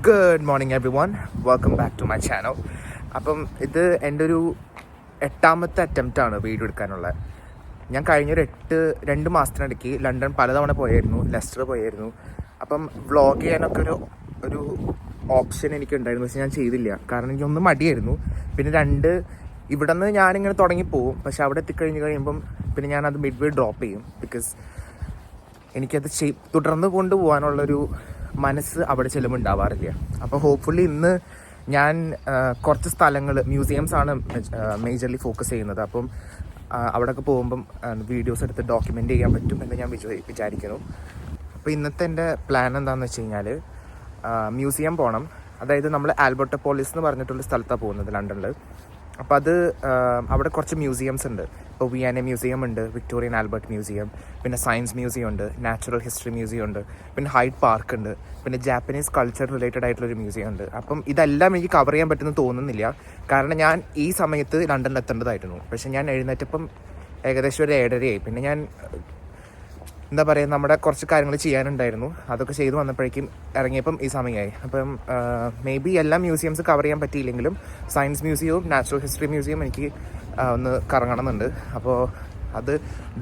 Good morning everyone, welcome back to my channel. അപ്പം ഇത് എൻ്റെ ഒരു 8ാമത്തെ അറ്റംപ്റ്റാണ് വീഡിയോ എടുക്കാനുള്ളത്. ഞാൻ കഴിഞ്ഞൊരു 2 മാസത്തിനിടയ്ക്ക് ലണ്ടൻ പലതവണ പോയായിരുന്നു, ലെസ്റ്റർ പോയായിരുന്നു. അപ്പം വ്ളോഗ് ചെയ്യാനൊക്കെ ഒരു ഓപ്ഷൻ എനിക്കുണ്ടായിരുന്നു, പക്ഷെ ഞാൻ ചെയ്തില്ല. കാരണം എനിക്കൊന്ന് മടിയായിരുന്നു. പിന്നെ 2, ഇവിടെ നിന്ന് ഞാനിങ്ങനെ തുടങ്ങിപ്പോവും, പക്ഷെ അവിടെ കഴിയുമ്പം പിന്നെ ഞാനത് മിഡ് വേ ഡ്രോപ്പ് ചെയ്യും. ബിക്കോസ് എനിക്കത് തുടർന്ന് കൊണ്ടുപോകാനുള്ളൊരു മനസ്സ് അവിടെ ചെല്ലുമ്പോൾ ഉണ്ടാവാറില്ല. അപ്പോൾ ഹോപ്പ്ഫുള്ളി ഇന്ന് ഞാൻ കുറച്ച് സ്ഥലങ്ങൾ, മ്യൂസിയംസാണ് മേജർലി ഫോക്കസ് ചെയ്യുന്നത്. അപ്പം അവിടെയൊക്കെ പോകുമ്പം വീഡിയോസ് എടുത്ത് ഡോക്യുമെൻ്റ് ചെയ്യാൻ പറ്റും എന്ന് ഞാൻ വിചാരിക്കുന്നു. അപ്പോൾ ഇന്നത്തെ എൻ്റെ പ്ലാൻ എന്താണെന്ന് വെച്ച് കഴിഞ്ഞാൽ മ്യൂസിയം പോകണം. അതായത് നമ്മൾ ആൽബർട്ടോപോളിസ് എന്ന് പറഞ്ഞിട്ടുള്ള സ്ഥലത്താണ് പോകുന്നത് ലണ്ടനിൽ. അപ്പോൾ അത് അവിടെ കുറച്ച് മ്യൂസിയംസ് ഉണ്ട്. ഇപ്പോൾ വിയന്ന മ്യൂസിയം ഉണ്ട്, വിക്ടോറിയൻ ആൽബർട്ട് മ്യൂസിയം, പിന്നെ സയൻസ് മ്യൂസിയം ഉണ്ട്, നാച്ചുറൽ ഹിസ്റ്ററി മ്യൂസിയം ഉണ്ട്, പിന്നെ ഹൈഡ് പാർക്ക് ഉണ്ട്, പിന്നെ ജാപ്പനീസ് കൾച്ചർ റിലേറ്റഡ് ആയിട്ടുള്ളൊരു മ്യൂസിയം ഉണ്ട്. അപ്പം ഇതെല്ലാം എനിക്ക് കവർ ചെയ്യാൻ പറ്റുമെന്ന് തോന്നുന്നില്ല. കാരണം ഞാൻ ഈ സമയത്ത് ലണ്ടനിൽ എത്തേണ്ടതായിരുന്നു. പക്ഷെ ഞാൻ എഴുന്നേറ്റപ്പം ഏകദേശം ഒരു 7:30 ആയി. പിന്നെ ഞാൻ എന്താ പറയുക, നമ്മുടെ കുറച്ച് കാര്യങ്ങൾ ചെയ്യാനുണ്ടായിരുന്നു. അതൊക്കെ ചെയ്തു വന്നപ്പോഴേക്കും ഇറങ്ങിയപ്പം ഈ സമയമായി. അപ്പം മേ ബി എല്ലാ മ്യൂസിയംസ് കവർ ചെയ്യാൻ പറ്റിയില്ലെങ്കിലും സയൻസ് മ്യൂസിയവും നാച്ചുറൽ ഹിസ്റ്ററി മ്യൂസിയം എനിക്ക് ഒന്ന് കറങ്ങണമെന്നുണ്ട്. അപ്പോൾ അത്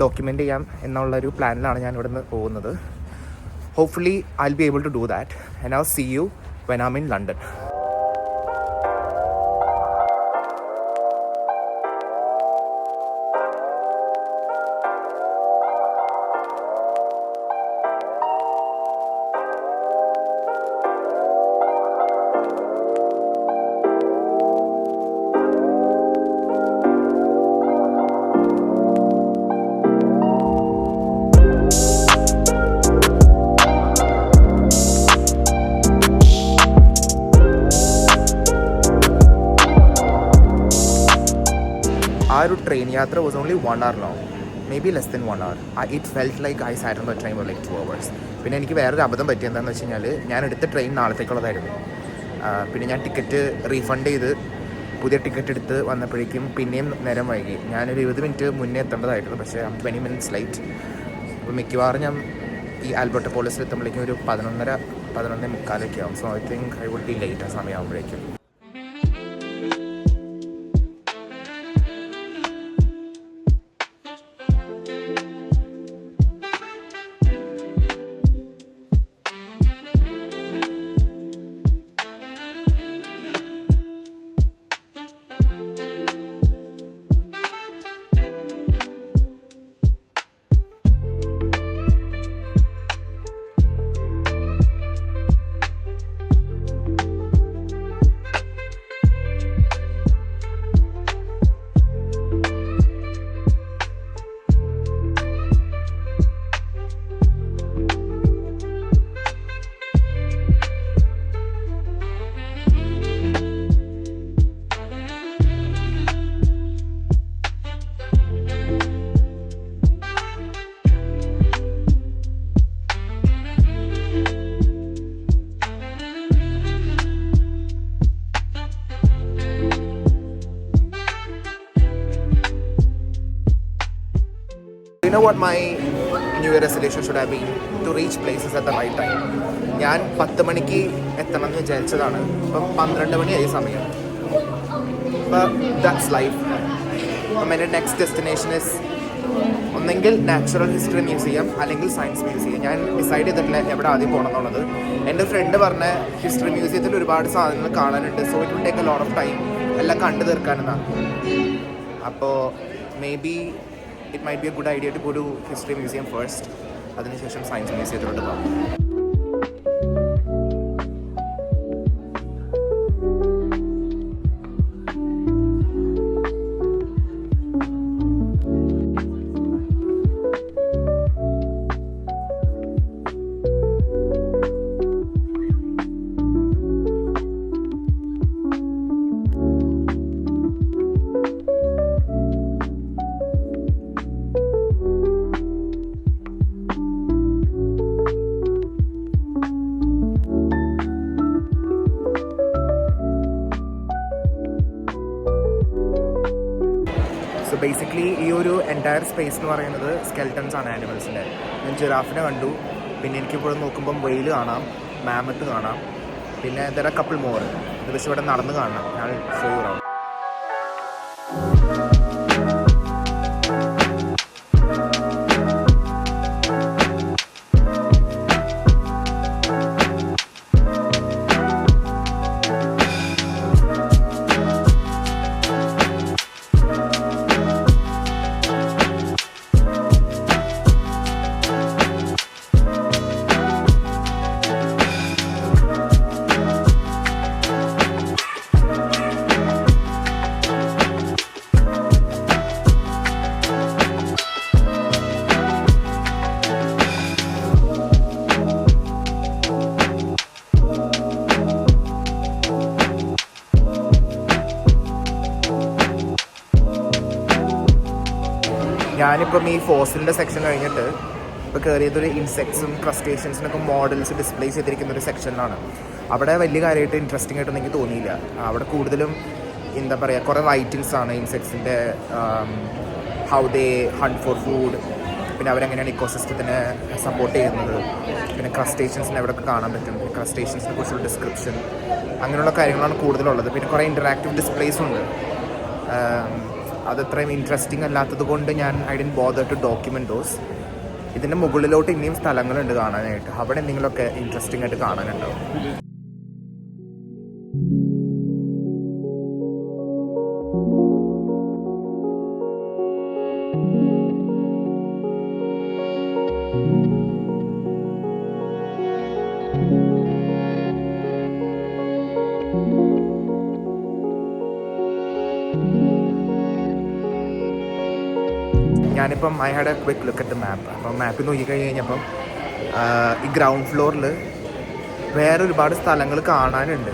ഡോക്യുമെൻ്റ് ചെയ്യാം എന്നുള്ളൊരു പ്ലാനിലാണ് ഞാൻ ഇവിടെ നിന്ന് പോകുന്നത്. Hopefully I will be able to do that and I will see you when I am in London. ആ ഒരു ട്രെയിൻ യാത്ര was only 1 hour long, maybe less than 1 hour. It felt like I sat on the train for like 2 hours. പിന്നെ എനിക്ക് വേറൊരു അബദ്ധം പറ്റിയെന്താണെന്ന് വെച്ച് കഴിഞ്ഞാൽ ഞാൻ എടുത്ത ട്രെയിൻ നാളത്തേക്കുള്ളതായിരുന്നു. പിന്നെ ഞാൻ ടിക്കറ്റ് റീഫണ്ട് ചെയ്ത് പുതിയ ടിക്കറ്റ് എടുത്ത് വന്നപ്പോഴേക്കും പിന്നെയും നേരം വൈകി. ഞാനൊരു 20 മിനിറ്റ് മുന്നേ എത്തേണ്ടതായിരുന്നു, പക്ഷേ 20 minutes ലൈറ്റ്. അപ്പോൾ മിക്കവാറും ഞാൻ ഈ ആൽബർട്ടോപോളിസിൽ എത്തുമ്പോഴേക്കും ഒരു 11:45 ആവും. So I think I would be late ആ സമയമാകുമ്പോഴേക്കും. You know what my New Year resolution should have been? To reach places at the right time. ഞാൻ 10 മണിക്ക് എത്തണം എന്ന് വിചാരിച്ചതാണ്. ഇപ്പം 12 മണിയായി സമയം. But that's life. എൻ്റെ നെക്സ്റ്റ് ഡെസ്റ്റിനേഷൻ ഇസ് ഒന്നെങ്കിൽ നാച്ചുറൽ ഹിസ്റ്ററി മ്യൂസിയം അല്ലെങ്കിൽ സയൻസ് മ്യൂസിയം. ഞാൻ ഡിസൈഡ് ചെയ്തിട്ടില്ല എവിടെ ആദ്യം പോകണം എന്നുള്ളത്. എൻ്റെ ഫ്രണ്ട് പറഞ്ഞ ഹിസ്റ്ററി മ്യൂസിയത്തിൽ ഒരുപാട് സാധനങ്ങൾ കാണാനുണ്ട്. So it will take a lot of time എല്ലാം കണ്ടു തീർക്കാനെന്നാണ്. അപ്പോൾ may be it might be a good idea to go to history museum first, അതിനുശേഷം സയൻസ് മ്യൂസിയത്തിലോട്ട് പോകാം. സോ ബേസിക്കലി ഈ ഒരു എൻറ്റയർ സ്പേസ് എന്ന് പറയുന്നത് സ്കെൽട്ടൺസ് ആണ്, ആനിമൽസിൻ്റെ. ഞാൻ ജിറാഫിനെ കണ്ടു, പിന്നെ എനിക്കിപ്പോൾ നോക്കുമ്പം വെയിൽ കാണാം, മാമത്ത് കാണാം, പിന്നെ ദർ ആർ കപ്പിൾ മോർ. ഇത് പക്ഷേ ഇവിടെ നടന്ന് കാണണം. ഞാൻ ഷോ യു അറൗണ്ട്. ഞാനിപ്പം ഈ ഫോസിലിൻ്റെ സെക്ഷൻ കഴിഞ്ഞിട്ട് ഇപ്പോൾ കയറിയതൊരു ഇൻസെക്ട്സും ക്രസ്റ്റേഷ്യൻസിനൊക്കെ മോഡൽസ് ഡിസ്പ്ലേ ചെയ്തിരിക്കുന്ന ഒരു സെക്ഷനിലാണ്. അവിടെ വലിയ കാര്യമായിട്ട് ഇൻട്രസ്റ്റിംഗ് ആയിട്ടൊന്നും എനിക്ക് തോന്നിയില്ല. അവിടെ കൂടുതലും എന്താ പറയുക, കുറേ റൈറ്റിങ്സ് ആണ് ഇൻസെക്ട്സിൻ്റെ, how they hunt for food, പിന്നെ അവരെങ്ങനെയാണ് ഇക്കോസിസ്റ്റത്തിനെ സപ്പോർട്ട് ചെയ്യുന്നത്, പിന്നെ ക്രസ്റ്റേഷ്യൻസിനെ എവിടെയൊക്കെ കാണാൻ പറ്റും, ക്രസ്റ്റേഷ്യൻസിനെ കുറിച്ചുള്ള ഡിസ്ക്രിപ്ഷൻ, അങ്ങനെയുള്ള കാര്യങ്ങളാണ് കൂടുതലുള്ളത്. പിന്നെ കുറേ ഇൻറ്ററാക്റ്റീവ് ഡിസ്പ്ലേസും ഉണ്ട്. അതത്രയും ഇൻട്രസ്റ്റിംഗ് അല്ലാത്തത് കൊണ്ട് ഞാൻ I didn't bother to document those. ഇതിൻ്റെ മുകളിലോട്ട് ഇനിയും സ്ഥലങ്ങളുണ്ട് കാണാനായിട്ട്. അവിടെ എന്തെങ്കിലുമൊക്കെ ഇൻട്രസ്റ്റിംഗ് ആയിട്ട് കാണാനുണ്ടാവും. ഞാനിപ്പം I had A quick look at the map. അപ്പം മാപ്പിൽ നോക്കിക്കഴിഞ്ഞ് കഴിഞ്ഞപ്പം ഈ ഗ്രൗണ്ട് ഫ്ലോറിൽ വേറെ ഒരുപാട് സ്ഥലങ്ങൾ കാണാനുണ്ട്.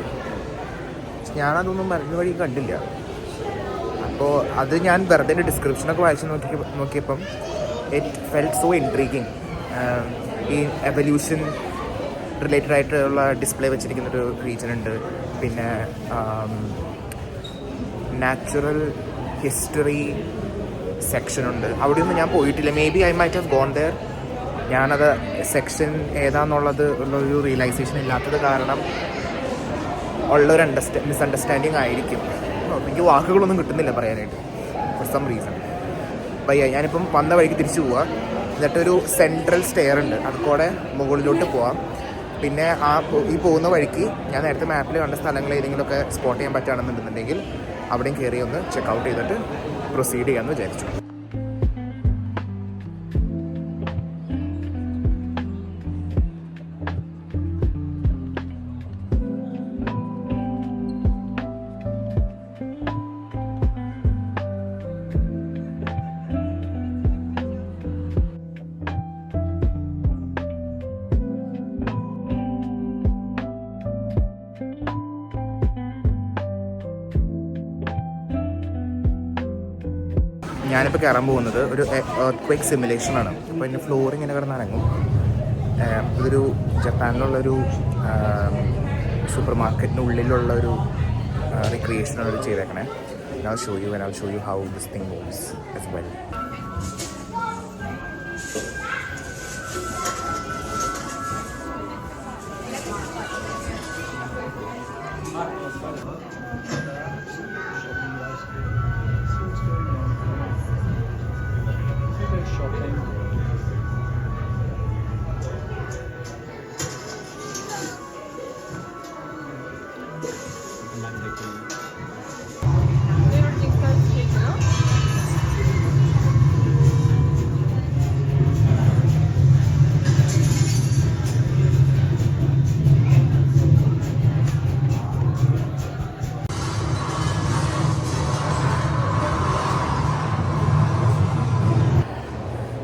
ഞാനതൊന്നും മരുന്ന് വഴി കണ്ടില്ല. അപ്പോൾ അത് ഞാൻ വെറുതെ ഡിസ്ക്രിപ്ഷനൊക്കെ വായിച്ച് നോക്കിയപ്പം ഇറ്റ് ഫെൽറ്റ് സോ ഇൻട്രീഗിങ്. ഈ എവല്യൂഷൻ റിലേറ്റഡ് ആയിട്ടുള്ള ഡിസ്പ്ലേ വെച്ചിരിക്കുന്നൊരു റീജൻ ഉണ്ട്. പിന്നെ നാച്ചുറൽ ഹിസ്റ്ററി സെക്ഷനുണ്ട്. അവിടെയൊന്നും ഞാൻ പോയിട്ടില്ല. Maybe I might have gone there. ഞാനത് സെക്ഷൻ ഏതാണെന്നുള്ളത് ഉള്ളൊരു റിയലൈസേഷൻ ഇല്ലാത്തത് കാരണം ഉള്ളൊരു മിസ്അണ്ടർസ്റ്റാൻഡിങ് ആയിരിക്കും. എനിക്ക് വാക്കുകളൊന്നും കിട്ടുന്നില്ല പറയാനായിട്ട് ഫോർ സം റീസൺ. ഞാനിപ്പം വന്ന വഴിക്ക് തിരിച്ചു പോവുക. എന്നിട്ടൊരു സെൻട്രൽ സ്റ്റെയർ ഉണ്ട്, അതുകൂടെ മുകളിലോട്ട് പോവാം. പിന്നെ ഈ പോകുന്ന വഴിക്ക് ഞാൻ നേരത്തെ മാപ്പിൽ കണ്ട സ്ഥലങ്ങൾ ഏതെങ്കിലുമൊക്കെ സ്പോട്ട് ചെയ്യാൻ പറ്റുകയാണെന്നുണ്ടെന്നുണ്ടെങ്കിൽ അവിടെയും കയറി ഒന്ന് ചെക്ക് ഔട്ട് ചെയ്തിട്ട് പ്രൊസീഡ് ചെയ്യാമെന്ന് വിചാരിച്ചു. ഞാനിപ്പോൾ കയറാൻ പോകുന്നത് ഒരു എർത്ത് സിമുലേഷനാണ്. അപ്പോൾ അതിൻ്റെ ഫ്ലോർ ഇങ്ങനെ കിടന്നിറങ്ങും. ഇതൊരു ജപ്പാനിലുള്ളൊരു സൂപ്പർ മാർക്കറ്റിൻ്റെ ഉള്ളിലുള്ളൊരു റിക്രിയേഷനാണ് ഇത് ചെയ്തേക്കണേ. I'll show you and I'll show you how this thing moves as well.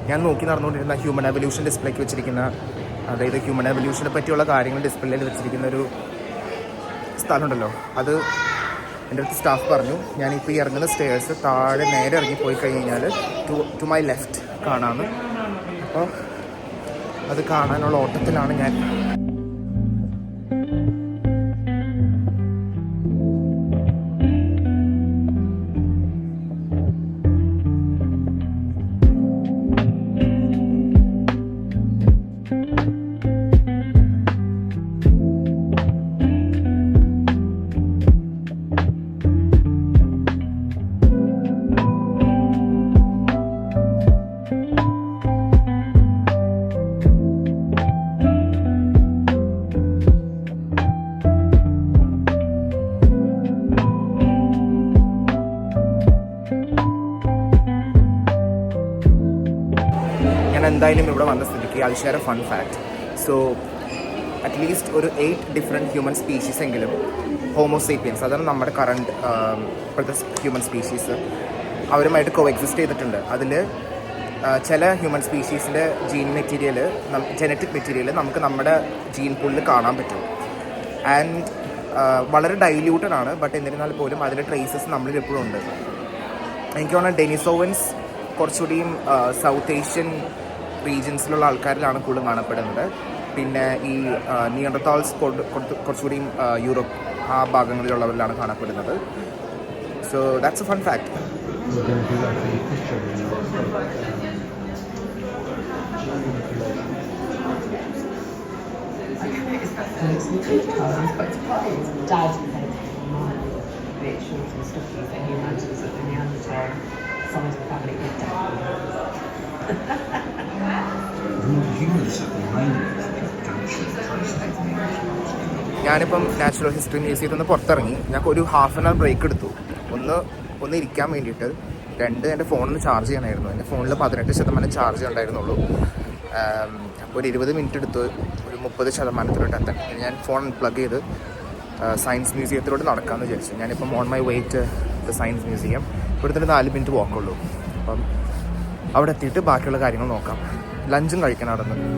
ഞാൻ നോക്കി നടന്നുകൊണ്ടിരുന്ന ഹ്യൂമൻ എവല്യൂഷൻ ഡിസ്പ്ലേക്ക് വെച്ചിരിക്കുന്ന, അതായത് ഹ്യൂമൻ എവല്യൂഷനെ പറ്റിയുള്ള കാര്യങ്ങൾ ഡിസ്പ്ലേയിൽ വെച്ചിരിക്കുന്ന ഒരു സ്ഥലമുണ്ടല്ലോ, അത് എൻ്റെ അടുത്ത് സ്റ്റാഫ് പറഞ്ഞു ഞാനിപ്പോൾ ഈ ഇറങ്ങുന്ന സ്റ്റേഴ്സ് താഴെ നേരെ ഇറങ്ങിപ്പോയി കഴിഞ്ഞാൽ ടു മൈ ലെഫ്റ്റ് കാണാമെന്ന്. അപ്പോൾ അത് കാണാനുള്ള ഓട്ടത്തിലാണ് ഞാൻ. എന്തായാലും ഇവിടെ വന്ന സ്ഥിതിക്ക് അത് share fun fact. So at least ഒരു 8 ഡിഫറെൻറ്റ് ഹ്യൂമൻ സ്പീഷീസ് എങ്കിലും ഹോമോസേപ്പിയൻസ്, അതാണ് നമ്മുടെ കറണ്ട് ഇപ്പോഴത്തെ ഹ്യൂമൻ സ്പീഷീസ്, അവരുമായിട്ട് കോ എക്സിസ്റ്റ് ചെയ്തിട്ടുണ്ട്. അതിൽ ചില ഹ്യൂമൻ സ്പീഷീസിൻ്റെ ജീൻ മെറ്റീരിയൽ, ജനറ്റിക് മെറ്റീരിയൽ നമുക്ക് നമ്മുടെ ജീൻ പൂളിൽ കാണാൻ പറ്റും. ആൻഡ് വളരെ ഡൈല്യൂട്ടഡ് ആണ്, ബട്ട് എന്നിരുന്നാൽ പോലും അതിൻ്റെ ട്രേസസ് നമ്മളിൽ എപ്പോഴും ഉണ്ട്. എനിക്ക് തോന്നുന്നത് ഡെനിസോവൻസ് കുറച്ചുകൂടിയും സൗത്ത് ഏഷ്യൻ റീജിയൻസിലുള്ള ആൾക്കാരിലാണ് കൂടുതൽ കാണപ്പെടുന്നത്. പിന്നെ ഈ നിയണ്ടർതാൾസ് കുറച്ചുകൂടിയും യൂറോപ്പ് ആ ഭാഗങ്ങളിലുള്ളവരിലാണ് കാണപ്പെടുന്നത്. So that's A fun fact. ഞാനിപ്പം നാച്ചുറൽ ഹിസ്റ്ററി മ്യൂസിയത്തിൽ നിന്ന് പുറത്തിറങ്ങി. ഞങ്ങൾക്ക് ഒരു ഹാഫ് ആൻ അവർ ബ്രേക്ക് എടുത്തു. ഒന്ന് ഇരിക്കാൻ വേണ്ടിയിട്ട്, 2 എൻ്റെ ഫോണിൽ ചാർജ് ചെയ്യാനായിരുന്നു. എൻ്റെ ഫോണിൽ 18% ചാർജ് ഉണ്ടായിരുന്നുള്ളൂ. അപ്പോൾ ഒരു 20 മിനിറ്റ് എടുത്തു ഒരു 30% എത്താൻ. ഞാൻ ഫോൺ പ്ലഗ് ചെയ്ത് സയൻസ് മ്യൂസിയത്തിലോട്ട് നടക്കാമെന്ന് വിചാരിച്ചു. ഞാനിപ്പം on my way to the science museum. ഇവിടുത്തെ 4 മിനിറ്റ് വാക്കുള്ളൂ. അപ്പം അവിടെ എത്തിയിട്ട് ബാക്കിയുള്ള കാര്യങ്ങൾ നോക്കാം. ലഞ്ചും കഴിക്കണം അവിടെ നിന്ന്.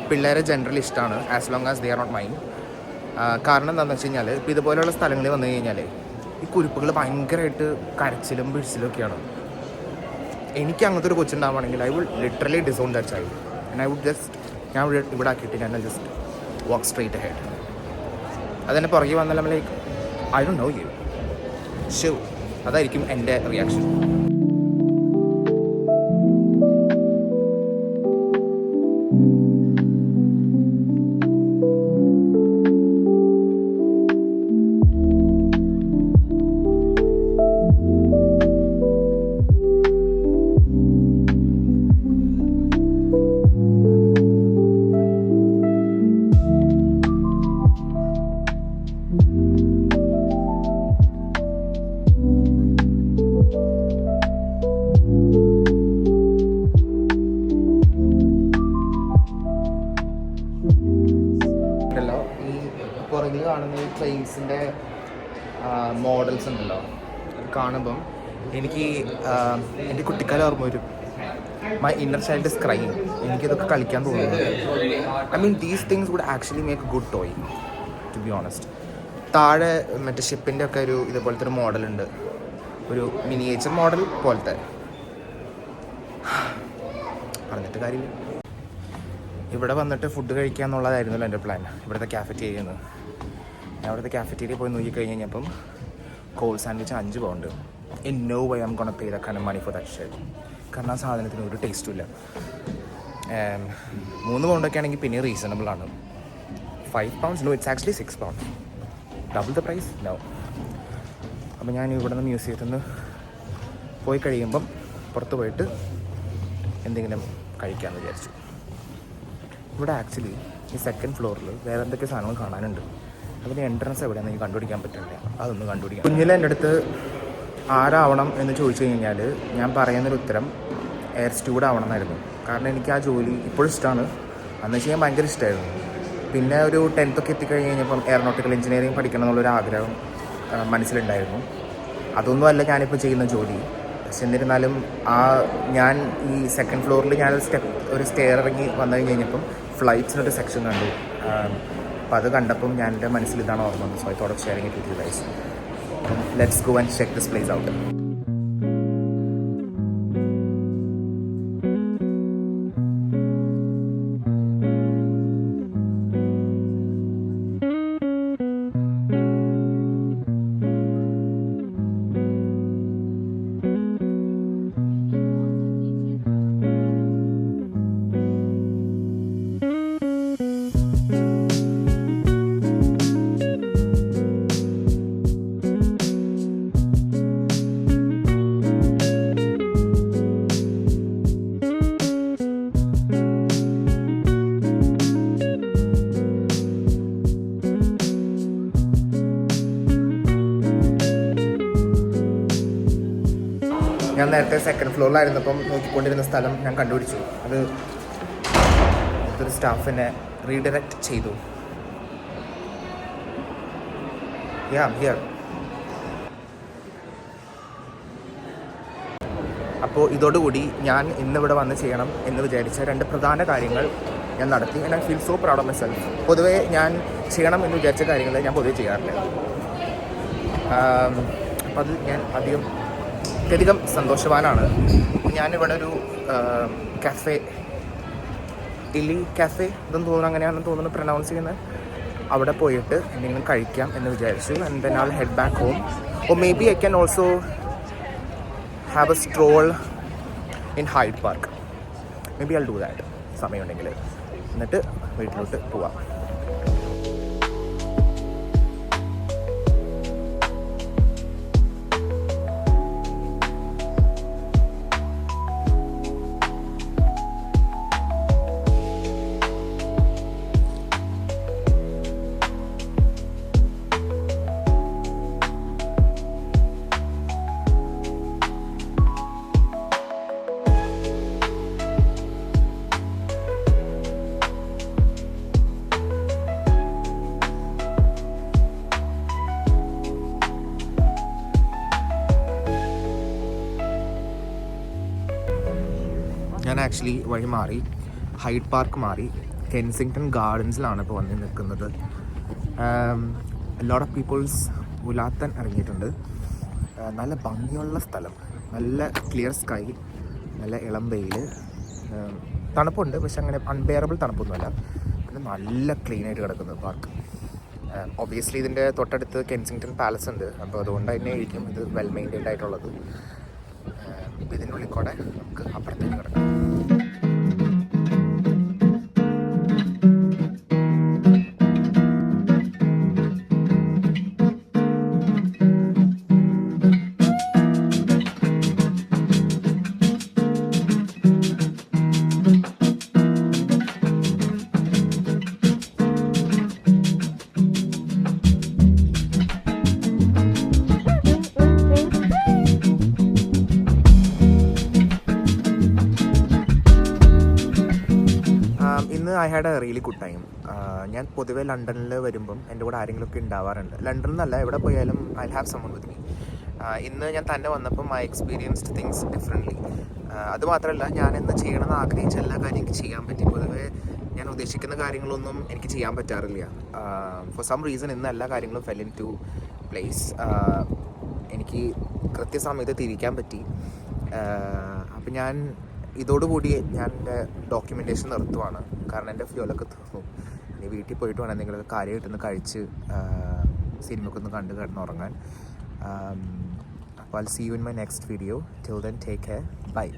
പിള്ളേരെ ജനറലി ഇഷ്ടമാണ്, as long as they are not mind. കാരണം എന്താണെന്ന് വെച്ച് കഴിഞ്ഞാൽ, ഇപ്പോൾ ഇതുപോലെയുള്ള സ്ഥലങ്ങളിൽ വന്നു കഴിഞ്ഞാൽ ഈ കുരുപ്പുകൾ ഭയങ്കരമായിട്ട് കരച്ചിലും പിടിച്ചിലും ഒക്കെയാണ്. എനിക്ക് അങ്ങനത്തെ ഒരു കൊച്ചുണ്ടാവുകയാണെങ്കിൽ I would literally disown that child and I would just, ഞാൻ ഇവിടെ ആക്കിയിട്ട് ഞാൻ ജസ്റ്റ് വാക്ക് സ്ട്രേറ്റ് അഹെഡ്. അതെന്നെ പുറകെ വന്നാൽ നമ്മൾ like I don't know U show, അതായിരിക്കും എൻ്റെ റിയാക്ഷൻ. പുറകിൽ കാണുന്ന ഈ പ്ലെയിൻസിൻ്റെ മോഡൽസ് ഉണ്ടല്ലോ, അത് കാണുമ്പം എനിക്ക് എൻ്റെ കുട്ടിക്കാലം ഓർമ്മ വരും. My inner child is crying. എനിക്കിതൊക്കെ കളിക്കാൻ തോന്നുന്നു. I mean these things would actually make a good toy, to be honest. താഴെ മറ്റേ ഷിപ്പിൻ്റെ ഒക്കെ ഒരു ഇതുപോലത്തെ ഒരു മോഡലുണ്ട്, ഒരു മിനിയേച്ചർ മോഡൽ പോലത്തെ. പറഞ്ഞിട്ട് കാര്യമില്ല. ഇവിടെ വന്നിട്ട് ഫുഡ് കഴിക്കുക എന്നുള്ളതായിരുന്നല്ലോ എൻ്റെ പ്ലാൻ, ഇവിടുത്തെ കാഫറ്റേരിയയിൽ നിന്ന്. ഞാൻ ഇവിടുത്തെ കാഫറ്റേരിയ പോയി നോക്കിക്കഴിഞ്ഞ് കഴിഞ്ഞപ്പം cold sandwich 5 pound. In no way I am gonna pay that kind of money for that shit. കാരണം ആ സാധനത്തിന് ഒരു ടേസ്റ്റും ഇല്ല. 3 പൗണ്ടൊക്കെ ആണെങ്കിൽ പിന്നെ റീസണബിൾ ആണ്. 5 pounds, no, it's actually 6 pounds. Double the price? No. അപ്പോൾ ഞാൻ ഇവിടെ നിന്ന് മ്യൂസിയത്തിൽ നിന്ന് പോയി കഴിയുമ്പം പുറത്ത് പോയിട്ട് എന്തെങ്കിലും കഴിക്കാമെന്ന് വിചാരിച്ചു. ഇവിടെ ആക്ച്വലി ഈ 2nd ഫ്ലോറിൽ വേറെ എന്തൊക്കെ സാധനങ്ങൾ കാണാനുണ്ട്. അതിന് എൻട്രൻസ് എവിടെയാണെന്ന് എനിക്ക് കണ്ടുപിടിക്കാൻ പറ്റില്ല. അതൊന്ന് കണ്ടുപിടിക്കാം. കുഞ്ഞിലെ എൻ്റെ അടുത്ത് ആരാവണം എന്ന് ചോദിച്ചു കഴിഞ്ഞാൽ ഞാൻ പറയുന്നൊരു ഉത്തരം എയർ സ്റ്റ്യൂഡ് ആവണം എന്നായിരുന്നു. കാരണം എനിക്ക് ആ ജോലി ഇപ്പോഴും ഇഷ്ടമാണ്. അന്ന് വെച്ച് കഴിഞ്ഞാൽ ഭയങ്കര ഇഷ്ടമായിരുന്നു. പിന്നെ ഒരു 10th ഒക്കെ എത്തിക്കഴിഞ്ഞ് കഴിഞ്ഞപ്പം എയറോനോട്ടിക്കൽ എഞ്ചിനീയറിംഗ് പഠിക്കണം എന്നുള്ളൊരു ആഗ്രഹം മനസ്സിലുണ്ടായിരുന്നു. അതൊന്നുമല്ല ഞാനിപ്പോൾ ചെയ്യുന്ന ജോലി. പക്ഷെ എന്നിരുന്നാലും ഞാൻ ഈ സെക്കൻഡ് ഫ്ലോറിൽ ഞാനൊരു ഒരു സ്റ്റെയർ ഇറങ്ങി വന്നു കഴിഞ്ഞപ്പം ഫ്ലൈറ്റ്സിനൊരു സെക്ഷൻ കണ്ടു. അപ്പോൾ അത് കണ്ടപ്പം ഞാൻ എൻ്റെ മനസ്സിൽ ഇതാണ് ഓർമ്മ വന്നത്. So I thought of sharing it with you guys. Let's go and check this place out. ഞാൻ നേരത്തെ സെക്കൻഡ് ഫ്ലോറിലായിരുന്നപ്പം നോക്കിക്കൊണ്ടിരുന്ന സ്ഥലം ഞാൻ കണ്ടുപിടിച്ചു. അതൊരു സ്റ്റാഫിനെ റീഡയറക്റ്റ് ചെയ്തു. ഹിയർ. അപ്പോൾ ഇതോടുകൂടി ഞാൻ ഇന്നിവിടെ വന്ന് ചെയ്യണം എന്ന് വിചാരിച്ച 2 പ്രധാന കാര്യങ്ങൾ ഞാൻ നടത്തി. And I feel so proud of my self. പൊതുവേ ഞാൻ ചെയ്യണം എന്ന് വിചാരിച്ച കാര്യങ്ങൾ ഞാൻ പൊതുവെ ചെയ്യാറില്ല. അപ്പോൾ അത് ഞാൻ അധികം സന്തോഷവാനാണ്. ഞാനിവിടെ ഒരു കാഫേ, ടില്ലി കാഫേ ഇതെന്ന് തോന്നുന്നു, അങ്ങനെയാണെന്ന് തോന്നുന്നു പ്രൊനൗൺസ് ചെയ്യുന്നത്. അവിടെ പോയിട്ട് എന്തെങ്കിലും കഴിക്കാം എന്ന് വിചാരിച്ചു. And then I'll head back home. Or maybe I can also have a stroll in Hyde Park. Maybe I'll do that സമയമുണ്ടെങ്കിൽ. എന്നിട്ട് വീട്ടിലോട്ട് പോവാം. ഞാൻ ആക്ച്വലി വഴി മാറി, ഹൈഡ് പാർക്ക് മാറി, കെൻസിങ്ടൺ ഗാർഡൻസിലാണ് ഇപ്പോൾ വന്ന് നിൽക്കുന്നത്. ലോട്ട് ഓഫ് പീപ്പിൾസ് ഉലാത്താൻ ഇറങ്ങിയിട്ടുണ്ട്. നല്ല ഭംഗിയുള്ള സ്ഥലം, നല്ല ക്ലിയർ സ്കൈ, നല്ല ഇളം വെയിൽ, തണുപ്പുണ്ട് പക്ഷെ അങ്ങനെ അൺബെയറബിൾ തണുപ്പൊന്നുമല്ല. പിന്നെ നല്ല ക്ലീനായിട്ട് കിടക്കുന്നത് പാർക്ക്. ഒബ്വിയസ്ലി ഇതിൻ്റെ തൊട്ടടുത്ത് കെൻസിങ്ടൺ പാലസ് ഉണ്ട്. അപ്പോൾ അതുകൊണ്ട് തന്നെ ആയിരിക്കും ഇത് വെൽ മെയിൻറ്റൈൻഡ് ആയിട്ടുള്ളത്. ഇതിനുള്ളിൽ കൂടെ നമുക്ക് അപ്പുറത്തേക്ക് കിടക്കാം. ഇന്ന് I had A really good time. ഞാൻ പൊതുവേ ലണ്ടനിൽ വരുമ്പം എൻ്റെ കൂടെ ആരെങ്കിലുമൊക്കെ ഉണ്ടാവാറുണ്ട്. ലണ്ടനിൽ നിന്നല്ല, എവിടെ പോയാലും I have someone with me. ഇന്ന് ഞാൻ തന്നെ വന്നപ്പം ഐ എക്സ്പീരിയൻസ്ഡ് തിങ്സ് ഡിഫറെൻ്റ്ലി. അതുമാത്രമല്ല, ഞാൻ ഇന്ന് ചെയ്യണമെന്ന് ആഗ്രഹിച്ച എല്ലാ കാര്യം എനിക്ക് ചെയ്യാൻ പറ്റി. പൊതുവേ ഞാൻ ഉദ്ദേശിക്കുന്ന കാര്യങ്ങളൊന്നും എനിക്ക് ചെയ്യാൻ പറ്റാറില്ല. ഫോർ സം റീസൺ ഇന്ന് എല്ലാ കാര്യങ്ങളും ഫെൽ ഇൻ ടു പ്ലേസ്. എനിക്ക് കൃത്യസമയത്ത് തിരിക്കാൻ പറ്റി. അപ്പം ഞാൻ ഇതോടുകൂടി ഞാൻ എൻ്റെ ഡോക്യുമെൻറ്റേഷൻ നിർത്തുവാണ്. കാരണം എൻ്റെ ഫ്യൂലൊക്കെ തീർന്നു. ഇനി വീട്ടിൽ പോയിട്ട് വേണം എന്തെങ്കിലുമൊക്കെ കാര്യമായിട്ടൊന്ന് കഴിച്ച് സിനിമയൊക്കെ ഒന്ന് കണ്ട് കിടന്നുറങ്ങാൻ. അപ്പോൾ I'll see you in my next video. Till then, take care. Bye.